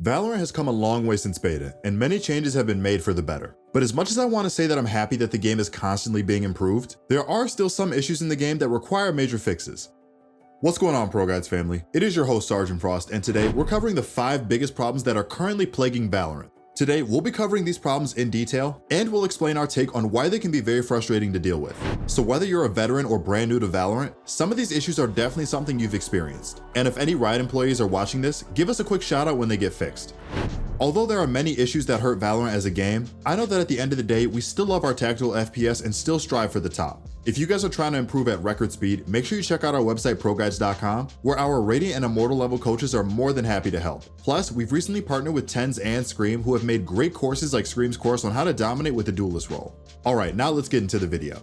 Valorant has come a long way since beta, and many changes have been made for the better. But as much as I want to say that I'm happy that the game is constantly being improved, there are still some issues in the game that require major fixes. What's going on, ProGuides family? It is your host, Sergeant Frost, and today we're covering the 5 biggest problems that are currently plaguing Valorant. Today, we'll be covering these problems in detail, and we'll explain our take on why they can be very frustrating to deal with. So whether you're a veteran or brand new to Valorant, some of these issues are definitely something you've experienced. And if any Riot employees are watching this, give us a quick shout out when they get fixed. Although there are many issues that hurt Valorant as a game, I know that at the end of the day, we still love our tactical FPS and still strive for the top. If you guys are trying to improve at record speed, make sure you check out our website ProGuides.com, where our Radiant and Immortal level coaches are more than happy to help. Plus, we've recently partnered with TENS and Scream, who have made great courses like Scream's course on how to dominate with the duelist role. Alright, now let's get into the video.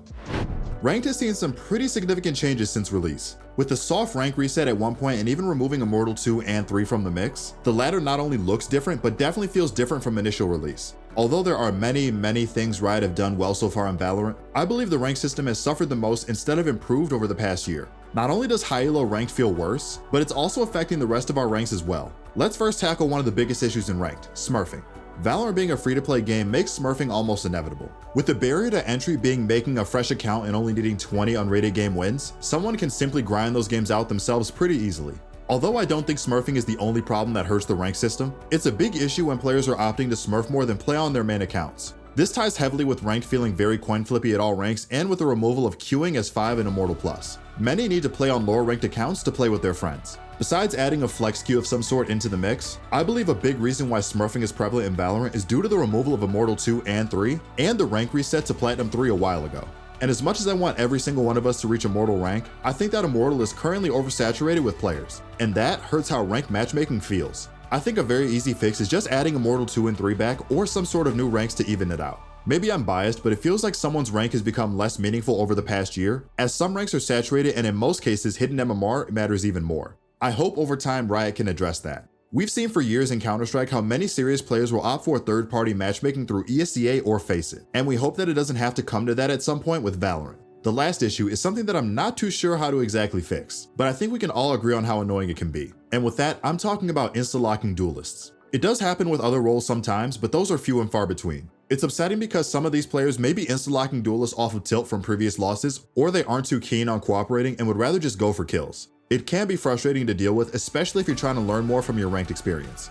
Ranked has seen some pretty significant changes since release. With the soft rank reset at one point and even removing Immortal 2 and 3 from the mix, the latter not only looks different, but definitely feels different from initial release. Although there are many things Riot have done well so far in Valorant, I believe the rank system has suffered the most instead of improved over the past year. Not only does high elo ranked feel worse, but it's also affecting the rest of our ranks as well. Let's first tackle one of the biggest issues in ranked, smurfing. Valorant being a free-to-play game makes smurfing almost inevitable. With the barrier to entry being making a fresh account and only needing 20 unrated game wins, someone can simply grind those games out themselves pretty easily. Although I don't think smurfing is the only problem that hurts the rank system, it's a big issue when players are opting to smurf more than play on their main accounts. This ties heavily with ranked feeling very coin flippy at all ranks and with the removal of queuing as 5 in Immortal Plus. Many need to play on lower ranked accounts to play with their friends. Besides adding a flex queue of some sort into the mix, I believe a big reason why smurfing is prevalent in Valorant is due to the removal of Immortal 2 and 3 and the rank reset to Platinum 3 a while ago. And as much as I want every single one of us to reach Immortal rank, I think that Immortal is currently oversaturated with players, and that hurts how ranked matchmaking feels. I think a very easy fix is just adding Immortal 2 and 3 back or some sort of new ranks to even it out. Maybe I'm biased, but it feels like someone's rank has become less meaningful over the past year, as some ranks are saturated and in most cases hidden MMR matters even more. I hope over time Riot can address that. We've seen for years in Counter-Strike how many serious players will opt for third-party matchmaking through ESEA or FACEIT, and we hope that it doesn't have to come to that at some point with Valorant. The last issue is something that I'm not too sure how to exactly fix, but I think we can all agree on how annoying it can be. And with that, I'm talking about insta-locking duelists. It does happen with other roles sometimes, but those are few and far between. It's upsetting because some of these players may be insta-locking duelists off of tilt from previous losses, or they aren't too keen on cooperating and would rather just go for kills. It can be frustrating to deal with, especially if you're trying to learn more from your ranked experience.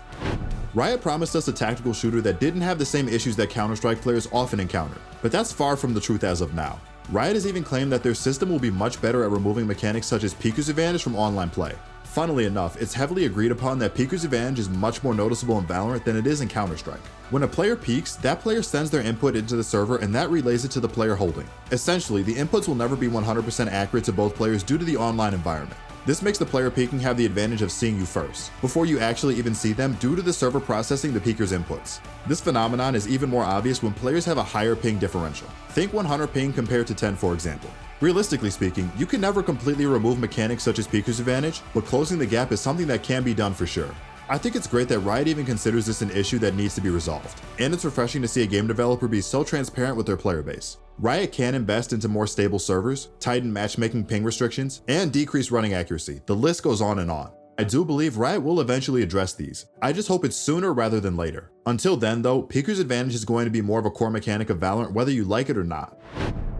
Riot promised us a tactical shooter that didn't have the same issues that Counter-Strike players often encounter, but that's far from the truth as of now. Riot has even claimed that their system will be much better at removing mechanics such as Peeker's Advantage from online play. Funnily enough, it's heavily agreed upon that Peeker's Advantage is much more noticeable in Valorant than it is in Counter-Strike. When a player peeks, that player sends their input into the server and that relays it to the player holding. Essentially, the inputs will never be 100% accurate to both players due to the online environment. This makes the player peeking have the advantage of seeing you first, before you actually even see them due to the server processing the peeker's inputs. This phenomenon is even more obvious when players have a higher ping differential. Think 100 ping compared to 10 for example. Realistically speaking, you can never completely remove mechanics such as peeker's advantage, but closing the gap is something that can be done for sure. I think it's great that Riot even considers this an issue that needs to be resolved, and it's refreshing to see a game developer be so transparent with their player base. Riot can invest into more stable servers, tighten matchmaking ping restrictions, and decrease running accuracy. The list goes on and on. I do believe Riot will eventually address these. I just hope it's sooner rather than later. Until then though, Peeker's Advantage is going to be more of a core mechanic of Valorant whether you like it or not.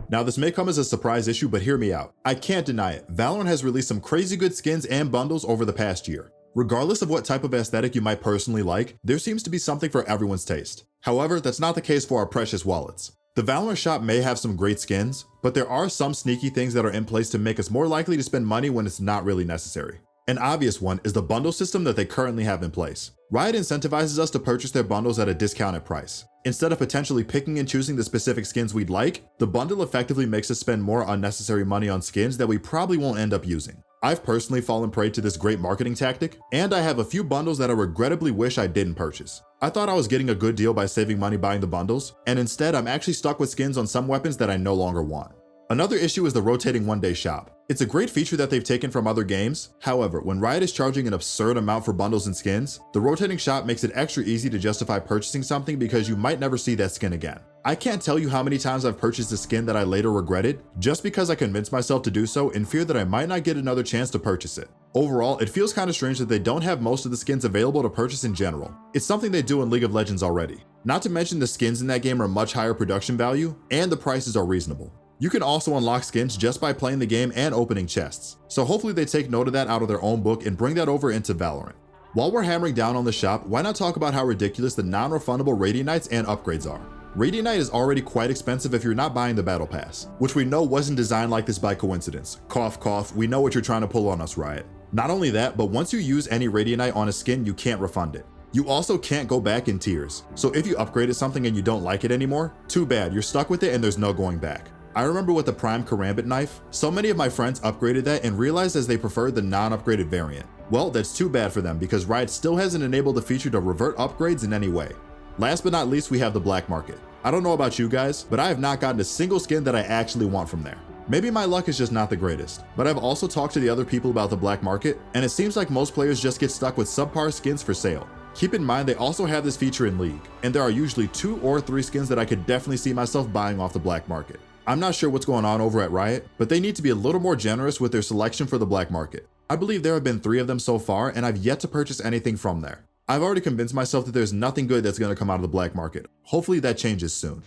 Now this may come as a surprise issue, but hear me out. I can't deny it, Valorant has released some crazy good skins and bundles over the past year. Regardless of what type of aesthetic you might personally like, there seems to be something for everyone's taste. However, that's not the case for our precious wallets. The Valorant shop may have some great skins, but there are some sneaky things that are in place to make us more likely to spend money when it's not really necessary. An obvious one is the bundle system that they currently have in place. Riot incentivizes us to purchase their bundles at a discounted price. Instead of potentially picking and choosing the specific skins we'd like, the bundle effectively makes us spend more unnecessary money on skins that we probably won't end up using. I've personally fallen prey to this great marketing tactic, and I have a few bundles that I regrettably wish I didn't purchase. I thought I was getting a good deal by saving money buying the bundles, and instead I'm actually stuck with skins on some weapons that I no longer want. Another issue is the rotating one-day shop. It's a great feature that they've taken from other games. However, when Riot is charging an absurd amount for bundles and skins, the rotating shop makes it extra easy to justify purchasing something because you might never see that skin again. I can't tell you how many times I've purchased a skin that I later regretted just because I convinced myself to do so in fear that I might not get another chance to purchase it. Overall, it feels kind of strange that they don't have most of the skins available to purchase in general. It's something they do in League of Legends already. Not to mention the skins in that game are much higher production value and the prices are reasonable. You can also unlock skins just by playing the game and opening chests, so hopefully they take note of that out of their own book and bring that over into Valorant. While we're hammering down on the shop, why not talk about how ridiculous the non-refundable Radiant Knights and upgrades are? Radiant Knight is already quite expensive if you're not buying the Battle Pass, which we know wasn't designed like this by coincidence. Cough cough, we know what you're trying to pull on us, Riot. Not only that, but once you use any Radiant Knight on a skin, you can't refund it. You also can't go back in tiers, so if you upgraded something and you don't like it anymore, too bad, you're stuck with it and there's no going back. I remember with the Prime Karambit knife, so many of my friends upgraded that and realized as they preferred the non-upgraded variant. Well, that's too bad for them because Riot still hasn't enabled the feature to revert upgrades in any way. Last but not least, we have the black market. I don't know about you guys, but I have not gotten a single skin that I actually want from there. Maybe my luck is just not the greatest, but I've also talked to the other people about the black market, and it seems like most players just get stuck with subpar skins for sale. Keep in mind they also have this feature in League, and there are usually 2 or 3 skins that I could definitely see myself buying off the black market. I'm not sure what's going on over at Riot, but they need to be a little more generous with their selection for the black market. I believe there have been 3 of them so far, and I've yet to purchase anything from there. I've already convinced myself that there's nothing good that's going to come out of the black market. Hopefully that changes soon.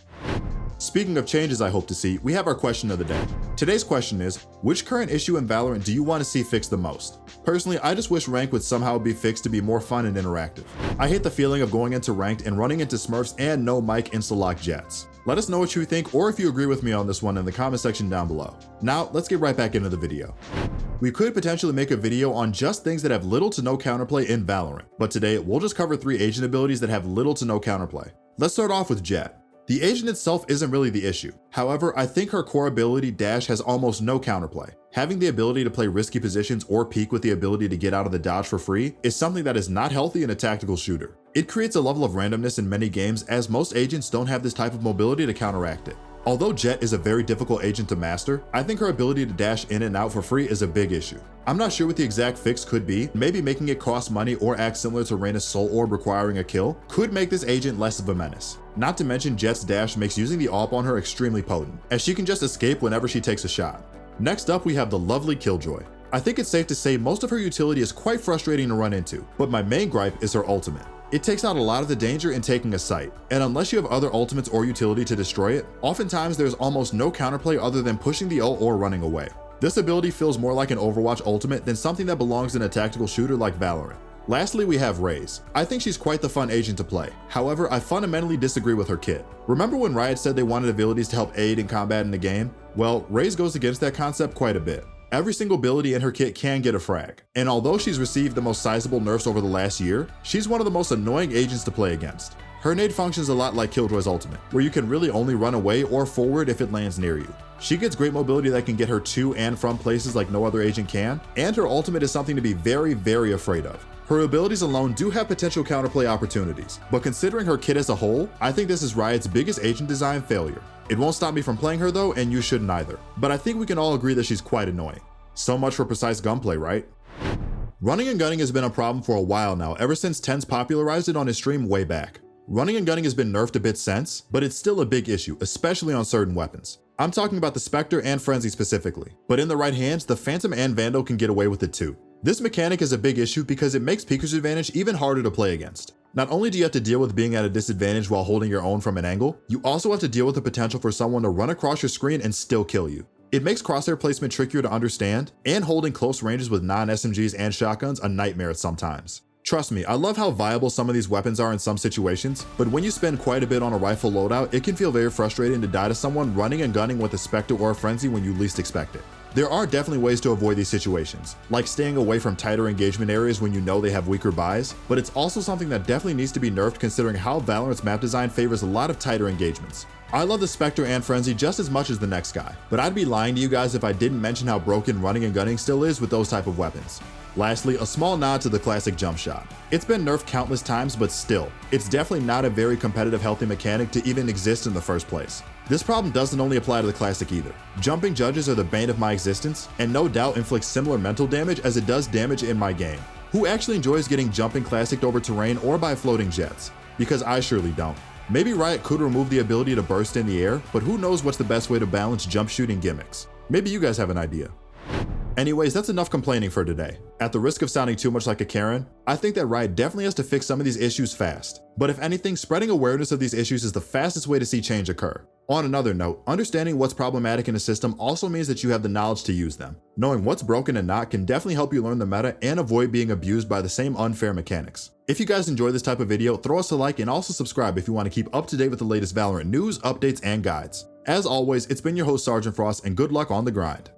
Speaking of changes I hope to see, we have our question of the day. Today's question is, which current issue in Valorant do you want to see fixed the most? Personally, I just wish Ranked would somehow be fixed to be more fun and interactive. I hate the feeling of going into Ranked and running into Smurfs and no mic insta-lock jets. Let us know what you think or if you agree with me on this one in the comment section down below. Now, let's get right back into the video. We could potentially make a video on just things that have little to no counterplay in Valorant, but today we'll just cover 3 agent abilities that have little to no counterplay. Let's start off with Jett. The agent itself isn't really the issue. However, I think her core ability Dash has almost no counterplay. Having the ability to play risky positions or peek with the ability to get out of the dodge for free is something that is not healthy in a tactical shooter. It creates a level of randomness in many games as most agents don't have this type of mobility to counteract it. Although Jett is a very difficult agent to master, I think her ability to dash in and out for free is a big issue. I'm not sure what the exact fix could be, maybe making it cost money or act similar to Reyna's Soul Orb requiring a kill could make this agent less of a menace. Not to mention Jett's dash makes using the AWP on her extremely potent, as she can just escape whenever she takes a shot. Next up we have the lovely Killjoy. I think it's safe to say most of her utility is quite frustrating to run into, but my main gripe is her ultimate. It takes out a lot of the danger in taking a site, and unless you have other ultimates or utility to destroy it, oftentimes there's almost no counterplay other than pushing the ult or running away. This ability feels more like an Overwatch ultimate than something that belongs in a tactical shooter like Valorant. Lastly, we have Raze. I think she's quite the fun agent to play. However, I fundamentally disagree with her kit. Remember when Riot said they wanted abilities to help aid in combat in the game? Well, Raze goes against that concept quite a bit. Every single ability in her kit can get a frag, and although she's received the most sizable nerfs over the last year, she's one of the most annoying agents to play against. Her nade functions a lot like Killjoy's ultimate, where you can really only run away or forward if it lands near you. She gets great mobility that can get her to and from places like no other agent can, and her ultimate is something to be very, very afraid of. Her abilities alone do have potential counterplay opportunities, but considering her kit as a whole, I think this is Riot's biggest agent design failure. It won't stop me from playing her though, and you shouldn't either, but I think we can all agree that she's quite annoying. So much for precise gunplay, right? Running and gunning has been a problem for a while now, ever since Tens popularized it on his stream way back. Running and gunning has been nerfed a bit since, but it's still a big issue, especially on certain weapons. I'm talking about the Spectre and Frenzy specifically, but in the right hands, the Phantom and Vandal can get away with it too. This mechanic is a big issue because it makes Peeker's advantage even harder to play against. Not only do you have to deal with being at a disadvantage while holding your own from an angle, you also have to deal with the potential for someone to run across your screen and still kill you. It makes crosshair placement trickier to understand, and holding close ranges with non-SMGs and shotguns a nightmare at some times. Trust me, I love how viable some of these weapons are in some situations, but when you spend quite a bit on a rifle loadout, it can feel very frustrating to die to someone running and gunning with a Spectre or a Frenzy when you least expect it. There are definitely ways to avoid these situations, like staying away from tighter engagement areas when you know they have weaker buys, but it's also something that definitely needs to be nerfed considering how Valorant's map design favors a lot of tighter engagements. I love the Spectre and Frenzy just as much as the next guy, but I'd be lying to you guys if I didn't mention how broken running and gunning still is with those type of weapons. Lastly, a small nod to the classic jump shot. It's been nerfed countless times, but still, it's definitely not a very competitive healthy mechanic to even exist in the first place. This problem doesn't only apply to the Classic either. Jumping judges are the bane of my existence, and no doubt inflict similar mental damage as it does damage in my game. Who actually enjoys getting jumping classicked over terrain or by floating jets? Because I surely don't. Maybe Riot could remove the ability to burst in the air, but who knows what's the best way to balance jump shooting gimmicks? Maybe you guys have an idea. Anyways, that's enough complaining for today. At the risk of sounding too much like a Karen, I think that Riot definitely has to fix some of these issues fast. But if anything, spreading awareness of these issues is the fastest way to see change occur. On another note, understanding what's problematic in a system also means that you have the knowledge to use them. Knowing what's broken and not can definitely help you learn the meta and avoid being abused by the same unfair mechanics. If you guys enjoy this type of video, throw us a like and also subscribe if you want to keep up to date with the latest Valorant news, updates, and guides. As always, it's been your host Sergeant Frost, and good luck on the grind.